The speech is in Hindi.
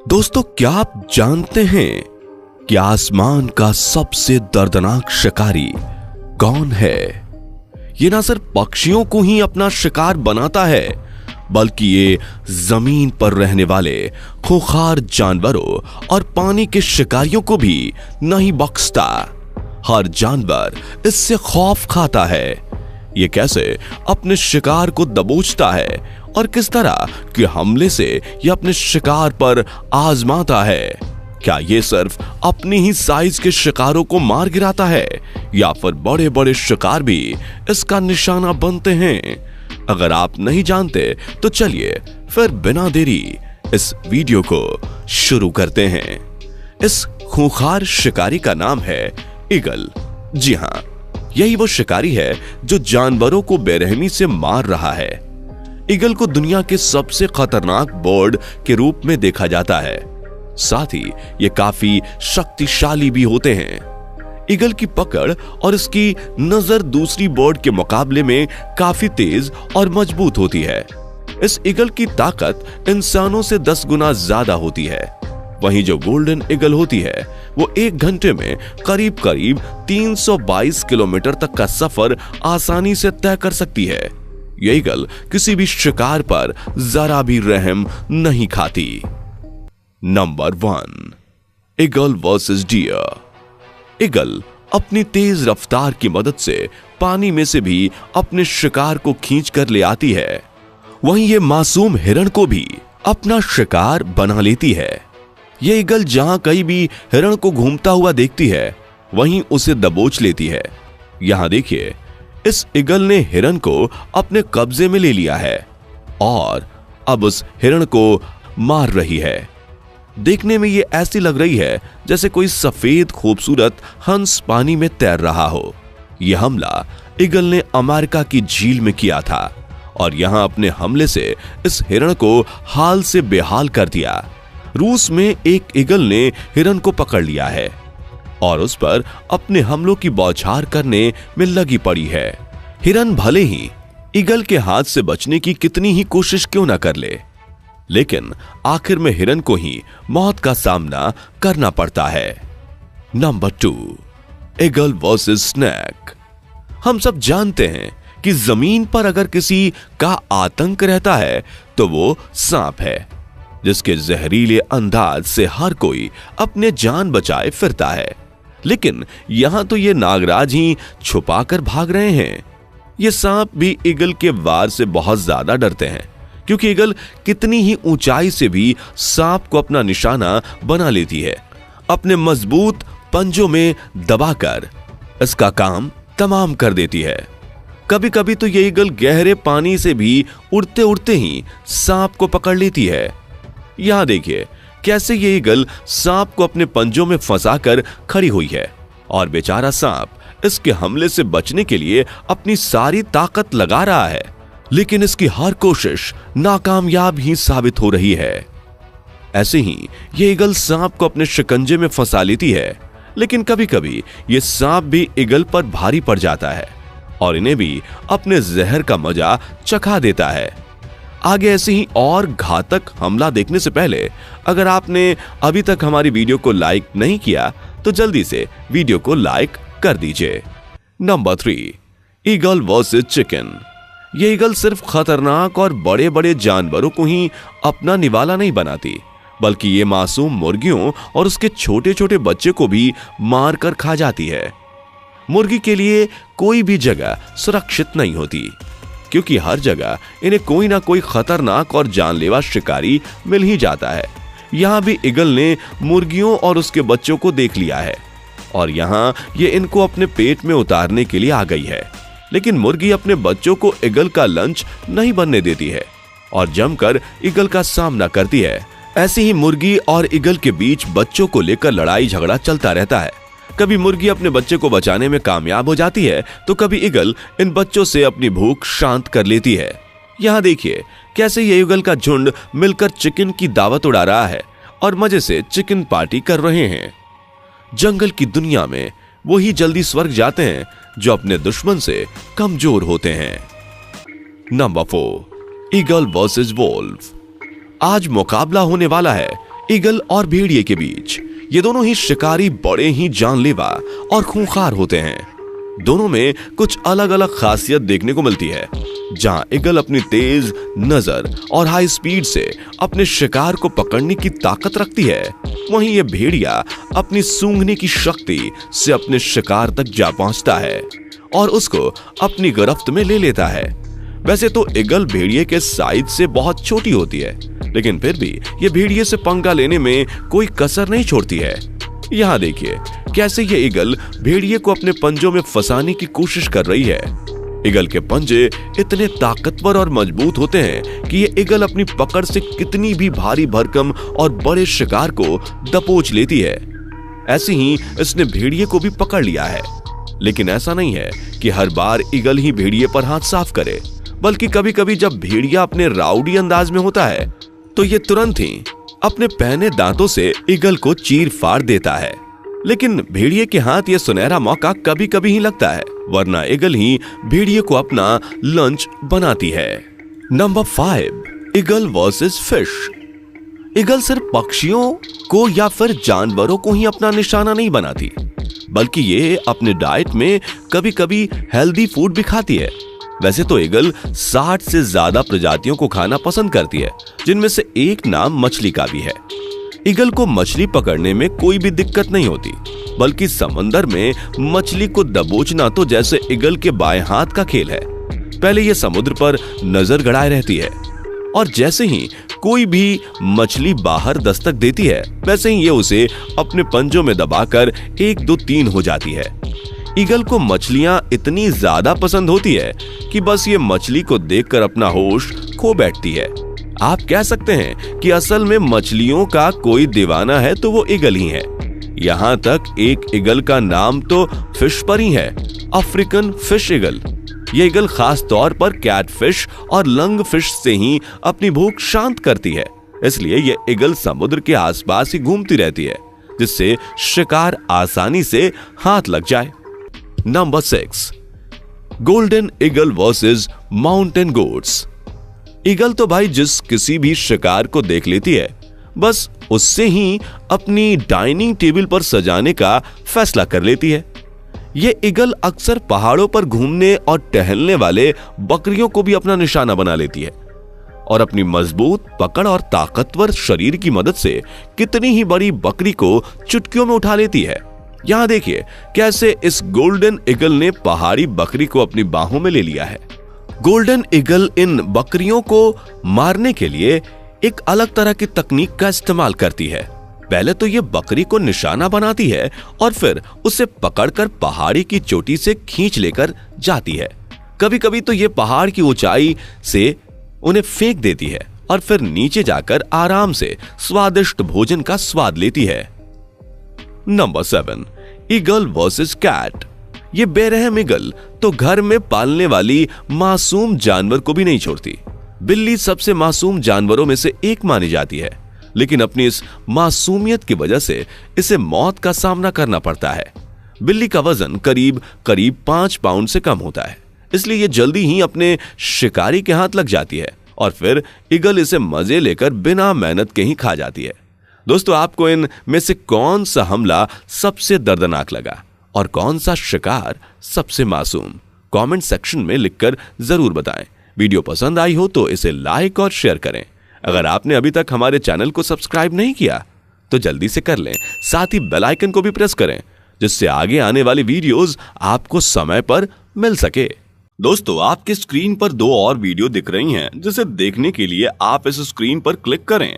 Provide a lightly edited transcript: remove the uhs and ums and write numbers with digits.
दोस्तों, क्या आप जानते हैं कि आसमान का सबसे दर्दनाक शिकारी कौन है? ये ना सिर्फ पक्षियों को ही अपना शिकार बनाता है, बल्कि ये जमीन पर रहने वाले खूंखार जानवरों और पानी के शिकारियों को भी नहीं बख्शता। हर जानवर इससे खौफ खाता है। ये कैसे अपने शिकार को दबोचता है और किस तरह के हमले से ये अपने शिकार पर आजमाता है? क्या ये सिर्फ अपनी ही साइज के शिकारों को मार गिराता है या फिर बड़े बड़े शिकार भी इसका निशाना बनते हैं? अगर आप नहीं जानते तो चलिए फिर बिना देरी इस वीडियो को शुरू करते हैं। इस खूंखार शिकारी का नाम है ईगल। जी हां, यही वो शिकारी है जो जानवरों को बेरहमी से मार रहा है। ईगल को दुनिया के सबसे खतरनाक बर्ड के रूप में देखा जाता है। साथ ही ये काफी शक्तिशाली भी होते हैं। ईगल की पकड़ और इसकी नजर दूसरी बर्ड के मुकाबले में काफी तेज और मजबूत होती है। इस ईगल की ताकत इंसानों से 10 गुना ज्यादा होती है। वहीं जो गोल्डन ईगल होती है वो 1 घंटे में करीब 322 किलोमीटर तक का सफर आसानी से तय कर सकती है। ये ईगल किसी भी शिकार पर जरा भी रहम नहीं खाती। Number 1, eagle versus deer. Eagle अपनी तेज रफ्तार की मदद से पानी में से भी अपने शिकार को खींच कर ले आती है। वहीं ये मासूम हिरण को भी अपना शिकार बना लेती है। ये ईगल जहां कहीं भी हिरण को घूमता हुआ देखती है, वहीं उसे दबोच लेती है। यहां देखिए, इस ईगल ने हिरण को अपने कब्जे में ले लिया है और अब उस हिरण को मार रही है। देखने में ये ऐसी लग रही है जैसे कोई सफेद खूबसूरत हंस पानी में तैर रहा हो। यह हमला ईगल ने अमेरिका की झील में किया था और यहां अपने हमले से इस हिरण को हाल से बेहाल कर दिया। रूस में एक ईगल ने हिरण को पकड़ लिया है और उस पर अपने हमलों की बौछार करने में लगी पड़ी है। हिरण भले ही ईगल के हाथ से बचने की कितनी ही कोशिश क्यों ना कर ले, लेकिन आखिर में हिरण को ही मौत का सामना करना पड़ता है। Number 2, eagle versus snake. हम सब जानते हैं कि जमीन पर अगर किसी का आतंक रहता है तो वो सांप है, जिसके जहरीले अंदाज से हर कोई अपने जान बचाए फिरता है। लेकिन यहां तो ये नागराज ही छुपाकर भाग रहे हैं। ये सांप भी ईगल के वार से बहुत ज्यादा डरते हैं, क्योंकि ईगल कितनी ही ऊंचाई से भी सांप को अपना निशाना बना लेती है, अपने मजबूत पंजों में दबाकर इसका काम तमाम कर देती है। कभी कभी तो ये ईगल गहरे पानी से भी उड़ते उड़ते ही सांप को पकड़ लेती है। यहां देखिए कैसे ये ईगल सांप को अपने पंजों में फंसाकर खड़ी हुई है और बेचारा सांप इसके हमले से बचने के लिए अपनी सारी ताकत लगा रहा है, लेकिन इसकी हर कोशिश नाकामयाब ही साबित हो रही है। ऐसे ही ये ईगल सांप को अपने शिकंजे में फंसा लेती है, लेकिन कभी कभी ये सांप भी ईगल पर भारी पड़ जाता है और इन्हें भी अपने जहर का मजा चखा देता है। आगे ऐसे ही और घातक हमला देखने से पहले अगर आपने अभी तक हमारी वीडियो को लाइक नहीं किया तो जल्दी से वीडियो को लाइक कर दीजिए। Number 3, eagle versus chicken. ये ईगल सिर्फ खतरनाक और बड़े बड़े जानवरों को ही अपना निवाला नहीं बनाती, बल्कि ये मासूम मुर्गियों और उसके छोटे छोटे बच्चे को भी मार कर खा जाती है। मुर्गी के लिए कोई भी जगह सुरक्षित नहीं होती, क्योंकि हर जगह इन्हें कोई ना कोई खतरनाक और जानलेवा शिकारी मिल ही जाता है। यहाँ भी ईगल ने मुर्गियों और उसके बच्चों को देख लिया है और यहाँ ये इनको अपने पेट में उतारने के लिए आ गई है। लेकिन मुर्गी अपने बच्चों को ईगल का लंच नहीं बनने देती है और जमकर ईगल का सामना करती है। ऐसे ही मुर्गी और ईगल के बीच बच्चों को लेकर लड़ाई झगड़ा चलता रहता है। कभी मुर्गी अपने बच्चे को बचाने में कामयाब हो जाती है तो कभी ईगल इन बच्चों से अपनी भूख शांत कर लेती है। यहाँ देखिए कैसे ये ईगल का झुंड मिलकर चिकन की दावत उड़ा रहा है और मजे से चिकन पार्टी कर रहे हैं। जंगल की दुनिया में वो ही जल्दी स्वर्ग जाते हैं जो अपने दुश्मन से कमजोर होते हैं। Number 4, eagle versus wolf. आज मुकाबला होने वाला है ईगल और भेड़िए के बीच। ये दोनों ही शिकारी बड़े ही जानलेवा और खूंखार होते हैं। दोनों में कुछ अलग अलग खासियत देखने को मिलती है। जहां ईगल अपनी तेज नजर और हाई स्पीड से अपने शिकार को पकड़ने की ताकत रखती है, वहीं ये भेड़िया अपनी सूंघने की शक्ति से अपने शिकार तक जा पहुंचता है और उसको अपनी गिरफ्त में ले लेता है। वैसे तो ईगल भेड़िए के साइज से बहुत छोटी होती है, लेकिन फिर भी ये भेड़िए से पंगा लेने में कोई कसर नहीं छोड़ती है। यहाँ देखिए कैसे ये ईगल भेड़िए को अपने पंजों में फंसाने की कोशिश कर रही है। ईगल के पंजे इतने ताकतवर और मजबूत होते हैं कि ये ईगल अपनी पकड़ से कितनी भी भारी भरकम और बड़े शिकार को दबोच लेती है। ऐसे ही इसने भेड़िए को भी पकड़ लिया है। लेकिन ऐसा नहीं है कि हर बार ईगल ही भेड़िए पर हाथ साफ करे, बल्कि कभी कभी जब भेड़िया अपने राउडी अंदाज में होता है तो ये तुरंत ही अपने पहने दांतों से ईगल को चीर फाड़ देता है। लेकिन भेड़िए के हाथ ये सुनहरा मौका कभी कभी ही लगता है, वरना ईगल ही भेड़िए को अपना लंच बनाती है। Number 5, eagle versus fish. Eagle सिर्फ पक्षियों को या फिर जानवरों को ही अपना निशाना नहीं बनाती, बल्कि ये अपने डाइट में कभी कभी हेल्दी फूड भी खाती है। वैसे तो ईगल 60 से ज्यादा प्रजातियों को खाना पसंद करती है, जिनमें से एक नाम मछली का भी है। ईगल को मछली पकड़ने में कोई भी दिक्कत नहीं होती, बल्कि समंदर में मछली को दबोचना तो जैसे ईगल के बाएं हाथ का खेल है। पहले ये समुद्र पर नजर गड़ाए रहती है और जैसे ही कोई भी मछली बाहर दस्तक देती है, वैसे ही ये उसे अपने पंजों में दबाकर 1 2 3 हो जाती है। ईगल को मछलियां इतनी ज्यादा पसंद होती है कि बस ये मछली को देखकर अपना होश खो बैठती है। आप कह सकते हैं कि असल में मछलियों का कोई दीवाना है तो वो ईगल ही है। यहाँ तक एक ईगल का नाम तो फिश पर ही है, अफ्रीकन फिश ईगल। ये ईगल खास तौर पर कैटफिश और लंग फिश से ही अपनी भूख शांत करती है, इसलिए ये ईगल समुद्र के आसपास ही घूमती रहती है, जिससे शिकार आसानी से हाथ लग जाए। Number 6, golden eagle versus mountain goats. Eagle तो भाई जिस किसी भी शिकार को देख लेती है, बस उससे ही अपनी डाइनिंग टेबल पर सजाने का फैसला कर लेती है। ये ईगल अक्सर पहाड़ों पर घूमने और टहलने वाले बकरियों को भी अपना निशाना बना लेती है और अपनी मजबूत पकड़ और ताकतवर शरीर की मदद से कितनी ही बड़ी बकरी को चुटकियों में उठा लेती है। यहाँ देखिए कैसे इस गोल्डन ईगल ने पहाड़ी बकरी को अपनी बाहों में ले लिया है। गोल्डन ईगल इन बकरियों को मारने के लिए एक अलग तरह की तकनीक का इस्तेमाल करती है। पहले तो ये बकरी को निशाना बनाती है और फिर उसे पकड़कर पहाड़ी की चोटी से खींच लेकर जाती है। कभी कभी तो ये पहाड़ की ऊंचाई से उन्हें फेंक देती है और फिर नीचे जाकर आराम से स्वादिष्ट भोजन का स्वाद लेती है। Number 7, eagle versus cat. ये बेरहम ईगल तो घर में पालने वाली मासूम जानवर को भी नहीं छोड़ती। बिल्ली सबसे मासूम जानवरों में से एक मानी जाती है, लेकिन अपनी इस मासूमियत की वजह से इसे मौत का सामना करना पड़ता है। बिल्ली का वजन करीब 5 पाउंड से कम होता है, इसलिए ये जल्दी ही अपने शिकारी के हाथ लग जाती है और फिर ईगल इसे मजे लेकर बिना मेहनत के ही खा जाती है। दोस्तों, आपको इन में से कौन सा हमला सबसे दर्दनाक लगा और कौन सा शिकार सबसे मासूम? कमेंट सेक्शन में लिखकर जरूर बताएं। वीडियो पसंद आई हो तो इसे लाइक और शेयर करें। अगर आपने अभी तक हमारे चैनल को सब्सक्राइब नहीं किया तो जल्दी से कर लें, साथ ही बेल आइकन को भी प्रेस करें, जिससे आगे आने वाली वीडियोस आपको समय पर मिल सके। दोस्तों, आपके स्क्रीन पर 2 और वीडियो दिख रही हैं, जिसे देखने के लिए आप इस स्क्रीन पर क्लिक करें।